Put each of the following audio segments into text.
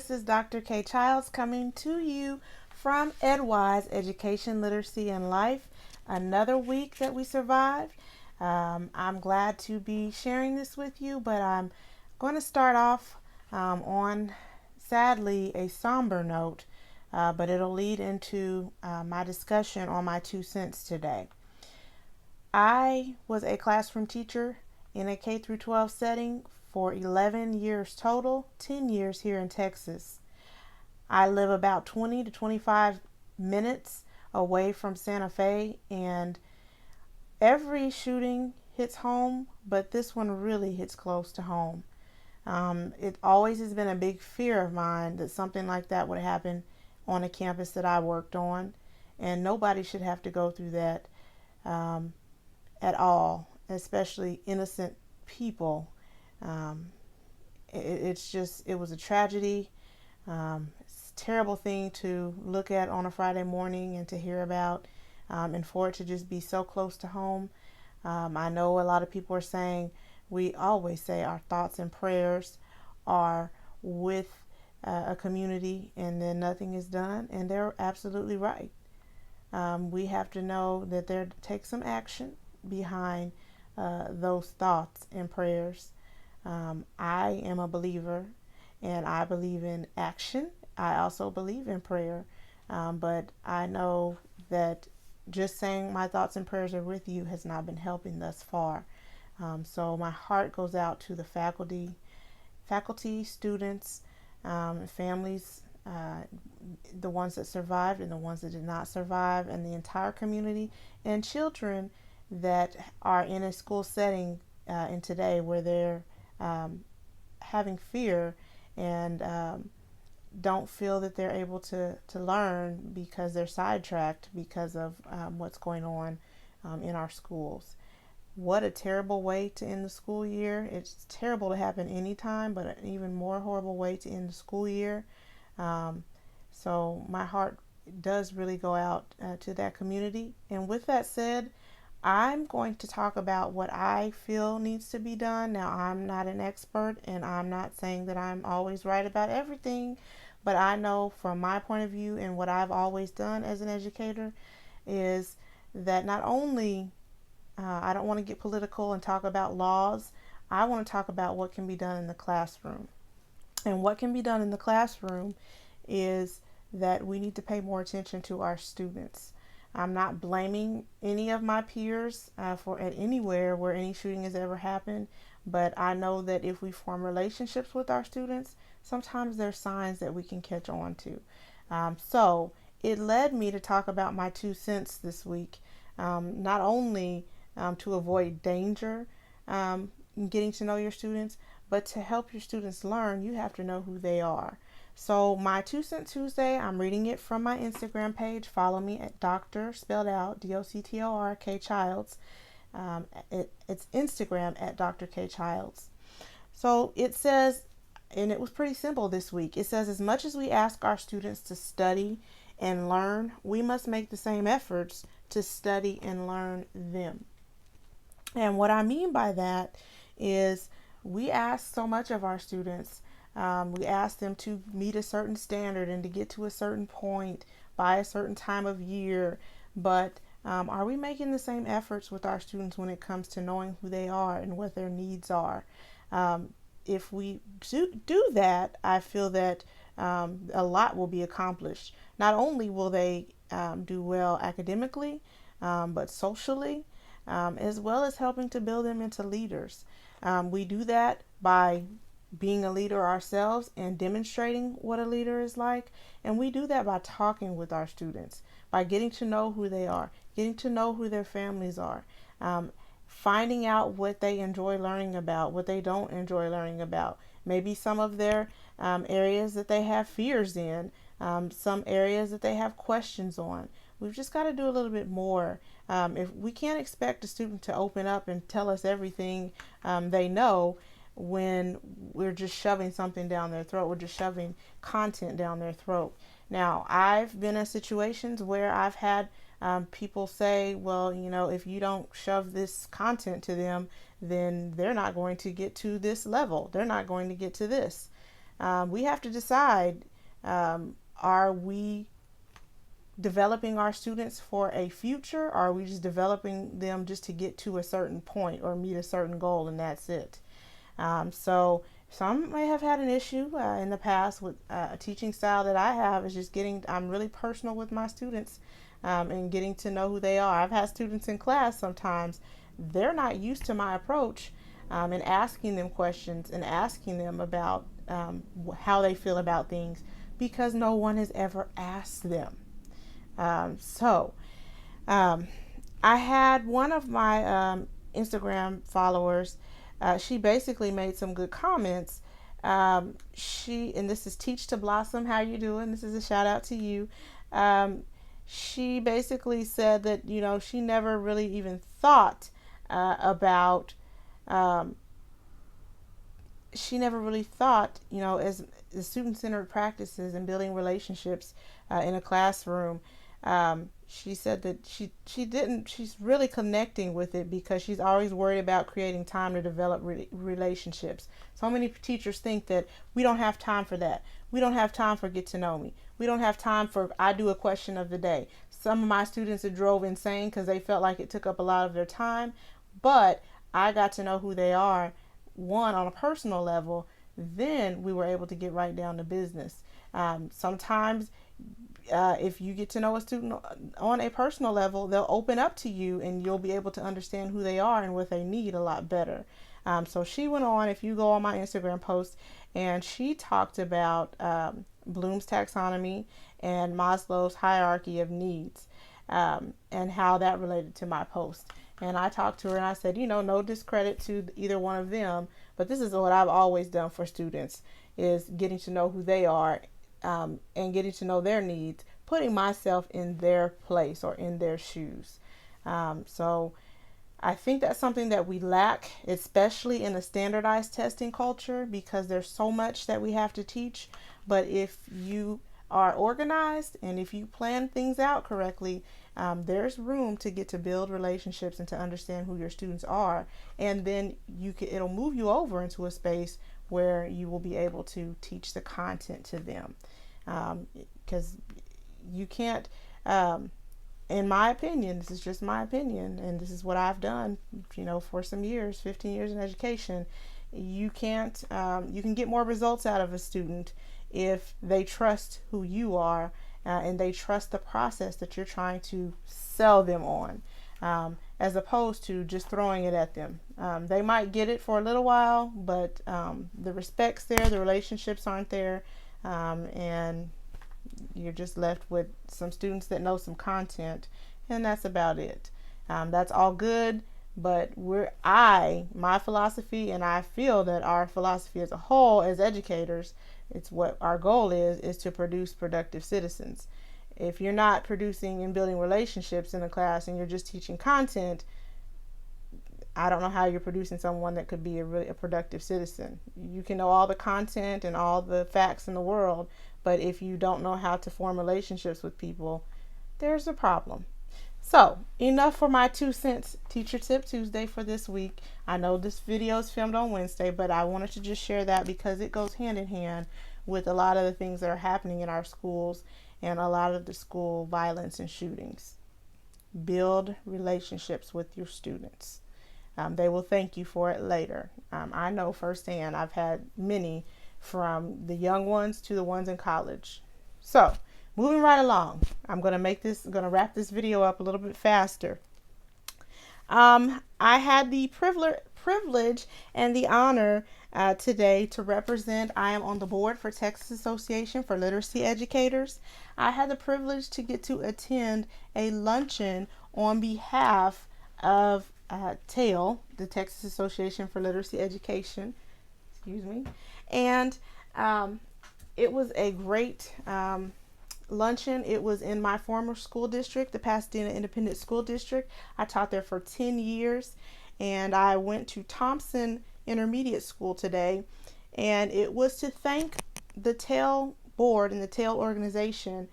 This is Dr. K. Childs coming to you from EdWise, Education, Literacy, and Life. Another week that we survived. I'm glad to be sharing this with you, but I'm going to start off on, sadly, a somber note, but it'll lead into my discussion on my 2 cents today. I was a classroom teacher in a K through 12 setting for 11 years total, 10 years here in Texas. I live about 20 to 25 minutes away from Santa Fe, and every shooting hits home, but this one really hits close to home. It always has been a big fear of mine that something like that would happen on a campus that I worked on, and nobody should have to go through that at all, especially innocent people. It was a tragedy. It's a terrible thing to look at on a Friday morning and to hear about, and for it to just be so close to home. I know a lot of people are saying, we always say our thoughts and prayers are with a community, and then nothing is done, and they're absolutely right. We have to know that there takes some action behind those thoughts and prayers. I am a believer, and I believe in action. I also believe in prayer, but I know that just saying my thoughts and prayers are with you has not been helping thus far. So my heart goes out to the faculty, students, families, the ones that survived and the ones that did not survive, and the entire community, and children that are in a school setting in today where they're having fear and don't feel that they're able to learn because they're sidetracked because of what's going on in our schools. What a terrible way to end the school year. It's terrible to happen anytime, but an even more horrible way to end the school year. So my heart does really go out to that community. And with that said, I'm going to talk about what I feel needs to be done. Now, I'm not an expert, and I'm not saying that I'm always right about everything, but I know from my point of view and what I've always done as an educator is that not only I don't want to get political and talk about laws, I want to talk about what can be done in the classroom. And what can be done in the classroom is that we need to pay more attention to our students. I'm not blaming any of my peers for at anywhere where any shooting has ever happened, but I know that if we form relationships with our students, sometimes there's signs that we can catch on to. So it led me to talk about my 2 cents this week, not only to avoid danger in getting to know your students, but to help your students learn, you have to know who they are. So my 2 Cent Tuesday, I'm reading it from my Instagram page. Follow me at Dr. spelled out Doctor K Childs. It's Instagram at Dr. K Childs. So it says, and it was pretty simple this week. It says, as much as we ask our students to study and learn, we must make the same efforts to study and learn them. And what I mean by that is we ask so much of our students. We ask them to meet a certain standard and to get to a certain point by a certain time of year. But are we making the same efforts with our students when it comes to knowing who they are and what their needs are? If we do that, I feel that a lot will be accomplished. Not only will they do well academically, but socially, as well as helping to build them into leaders. We do that by being a leader ourselves and demonstrating what a leader is like. And we do that by talking with our students, by getting to know who they are, getting to know who their families are, finding out what they enjoy learning about, what they don't enjoy learning about, maybe some of their areas that they have fears in, some areas that they have questions on. We've just got to do a little bit more. If we can't expect a student to open up and tell us everything they know when we're just shoving something down their throat, we're just shoving content down their throat. Now, I've been in situations where I've had people say, well, if you don't shove this content to them, then they're not going to get to this level. They're not going to get to this. we have to decide, are we developing our students for a future, or are we just developing them just to get to a certain point or meet a certain goal and that's it? So some may have had an issue in the past with a teaching style that I have is just I'm really personal with my students, and getting to know who they are. I've had students in class sometimes, they're not used to my approach, and asking them questions and asking them about how they feel about things because no one has ever asked them. So I had one of my Instagram followers. She basically made some good comments. And this is Teach to Blossom. How you doing? This is a shout out to you. She basically said that she never really even thought about. She never really thought, as the student-centered practices and building relationships in a classroom. She said that she's really connecting with it because she's always worried about creating time to develop relationships. So many teachers think that we don't have time for that. We don't have time for get to know me. We don't have time for I do a question of the day. Some of my students have drove insane because they felt like it took up a lot of their time, but I got to know who they are, one, on a personal level. Then we were able to get right down to business. Sometimes if you get to know a student on a personal level, they'll open up to you and you'll be able to understand who they are and what they need a lot better. So she went on, if you go on my Instagram post, and she talked about Bloom's taxonomy and Maslow's hierarchy of needs, and how that related to my post. And I talked to her and I said, no discredit to either one of them, but this is what I've always done for students, is getting to know who they are, and getting to know their needs, putting myself in their place or in their shoes. So I think that's something that we lack, especially in a standardized testing culture, because there's so much that we have to teach. But if you are organized and if you plan things out correctly, there's room to get to build relationships and to understand who your students are. And then it'll move you over into a space where you will be able to teach the content to them. Because you can't, in my opinion, this is just my opinion, and this is what I've done, for some years, 15 years in education. You can't, you can get more results out of a student if they trust who you are, and they trust the process that you're trying to sell them on, as opposed to just throwing it at them. They might get it for a little while, but the respect's there, the relationships aren't there, and you're just left with some students that know some content, and that's about it. That's all good, but my philosophy, and I feel that our philosophy as a whole as educators, it's what our goal is to produce productive citizens. If you're not producing and building relationships in a class and you're just teaching content, I don't know how you're producing someone that could be a productive citizen. You can know all the content and all the facts in the world, but if you don't know how to form relationships with people, there's a problem. So, enough for my 2 cents Teacher Tip Tuesday for this week. I know this video is filmed on Wednesday, but I wanted to just share that because it goes hand in hand with a lot of the things that are happening in our schools and a lot of the school violence and shootings. Build relationships with your students. They will thank you for it later. I know firsthand, I've had many, from the young ones to the ones in college. So, moving right along, I'm going to wrap this video up a little bit faster. I had the privilege and the honor today to represent. I am on the board for Texas Association for Literacy Educators. I had the privilege to get to attend a luncheon on behalf of TAIL, the Texas Association for Literacy Education. Excuse me. And it was a great luncheon. It was in my former school district, the Pasadena Independent School District. I taught there for 10 years, and I went to Thompson Intermediate School today, and it was to thank the TAIL board and the TAIL organization.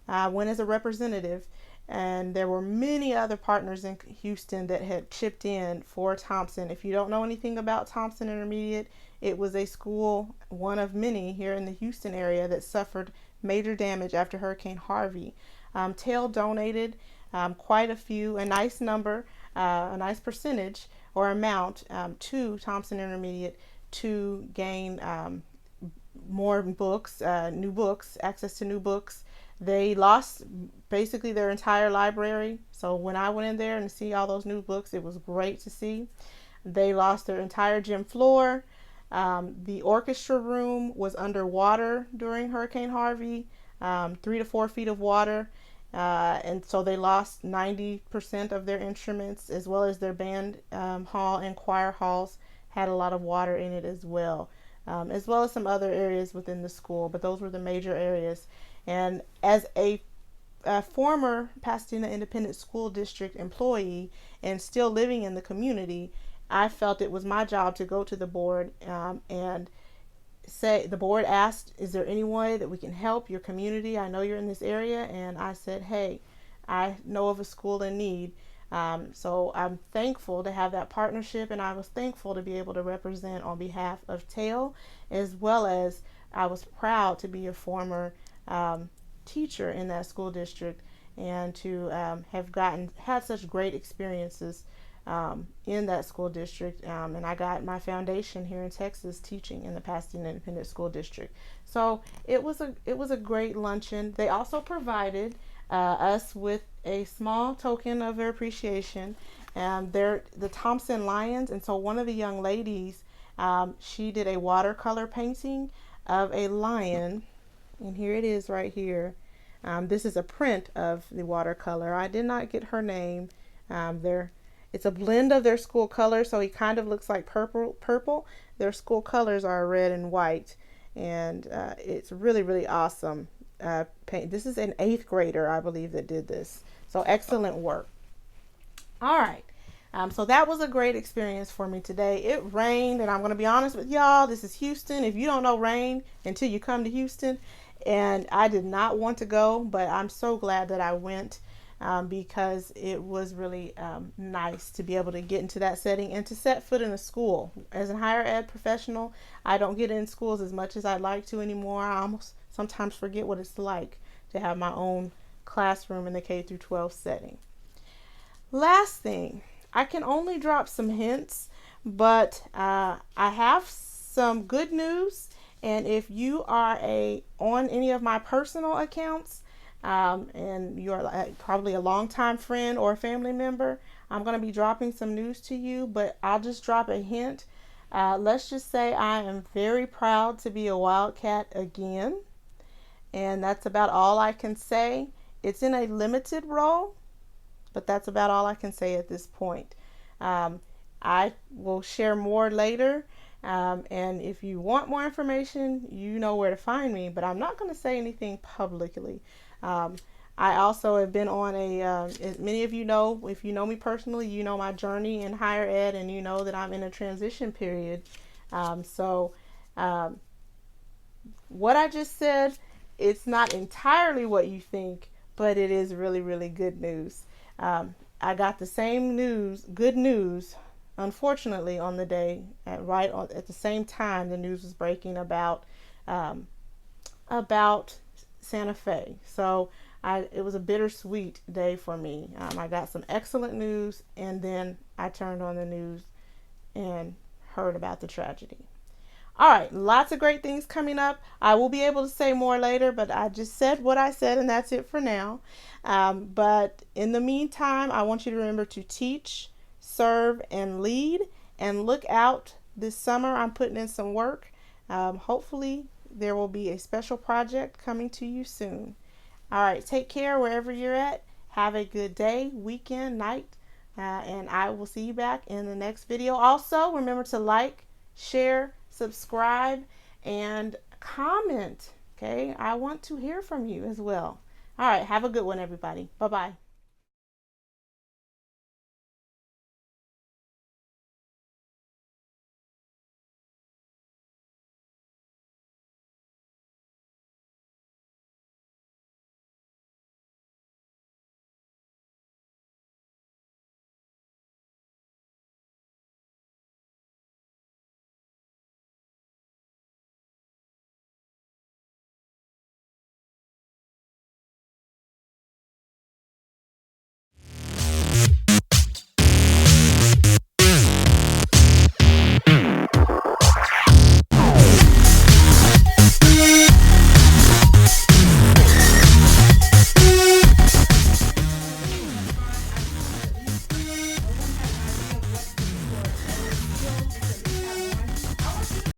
I went as a representative, and there were many other partners in Houston that had chipped in for Thompson. If you don't know anything about Thompson Intermediate, It was a school, one of many here in the Houston area, that suffered major damage after Hurricane Harvey. TAIL donated quite a few, a nice number, a nice percentage or amount to Thompson Intermediate to gain more books, new books, access to new books. They lost basically their entire library. So when I went in there and see all those new books, it was great to see. They lost their entire gym floor. The orchestra room was underwater during Hurricane Harvey, 3 to 4 feet of water. And so they lost 90% of their instruments, as well as their band hall and choir halls had a lot of water in it as well as some other areas within the school. But those were the major areas. And as a former Pasadena Independent School District employee and still living in the community, I felt it was my job to go to the board and say, the board asked, is there any way that we can help your community? I know you're in this area. And I said, hey, I know of a school in need. So I'm thankful to have that partnership, and I was thankful to be able to represent on behalf of TAIL, as well as I was proud to be a former teacher in that school district, and to have had such great experiences in that school district. And I got my foundation here in Texas teaching in the Pasadena Independent School District. So it was a great luncheon. They also provided us with a small token of their appreciation. They're the Thompson Lions, and so one of the young ladies, she did a watercolor painting of a lion, and here it is right here. This is a print of the watercolor. I did not get her name. It's a blend of their school colors, so he kind of looks like purple. Their school colors are red and white, and it's really, really awesome paint. This is an 8th grader, I believe, that did this. So excellent work. All right. So that was a great experience for me today. It rained, and I'm going to be honest with y'all, this is Houston. If you don't know rain until you come to Houston, and I did not want to go, but I'm so glad that I went. Because it was really nice to be able to get into that setting and to set foot in a school. As a higher ed professional, I don't get in schools as much as I'd like to anymore. I almost sometimes forget what it's like to have my own classroom in the K through 12 setting. Last thing, I can only drop some hints, but I have some good news. And if you are on any of my personal accounts, and you're probably a longtime friend or a family member, I'm going to be dropping some news to you, but I'll just drop a hint. Let's just say I am very proud to be a Wildcat again, and that's about all I can say. It's in a limited role, but that's about all I can say at this point. I will share more later, and if you want more information, you know where to find me, but I'm not going to say anything publicly. I also have been on as many of you know, if you know me personally, you know my journey in higher ed, and you know that I'm in a transition period. What I just said, it's not entirely what you think, but it is really, really good news. I got the same good news, unfortunately, on the day, at the same time the news was breaking about Santa Fe. So it was a bittersweet day for me. I got some excellent news, and then I turned on the news and heard about the tragedy. All right, lots of great things coming up. I will be able to say more later, but I just said what I said, and that's it for now. But in the meantime, I want you to remember to teach, serve, and lead, and look out this summer. I'm putting in some work. Hopefully there will be a special project coming to you soon. All right, take care wherever you're at. Have a good day, weekend, night, and I will see you back in the next video. Also, remember to like, share, subscribe, and comment. Okay, I want to hear from you as well. All right, have a good one, everybody. Bye-bye.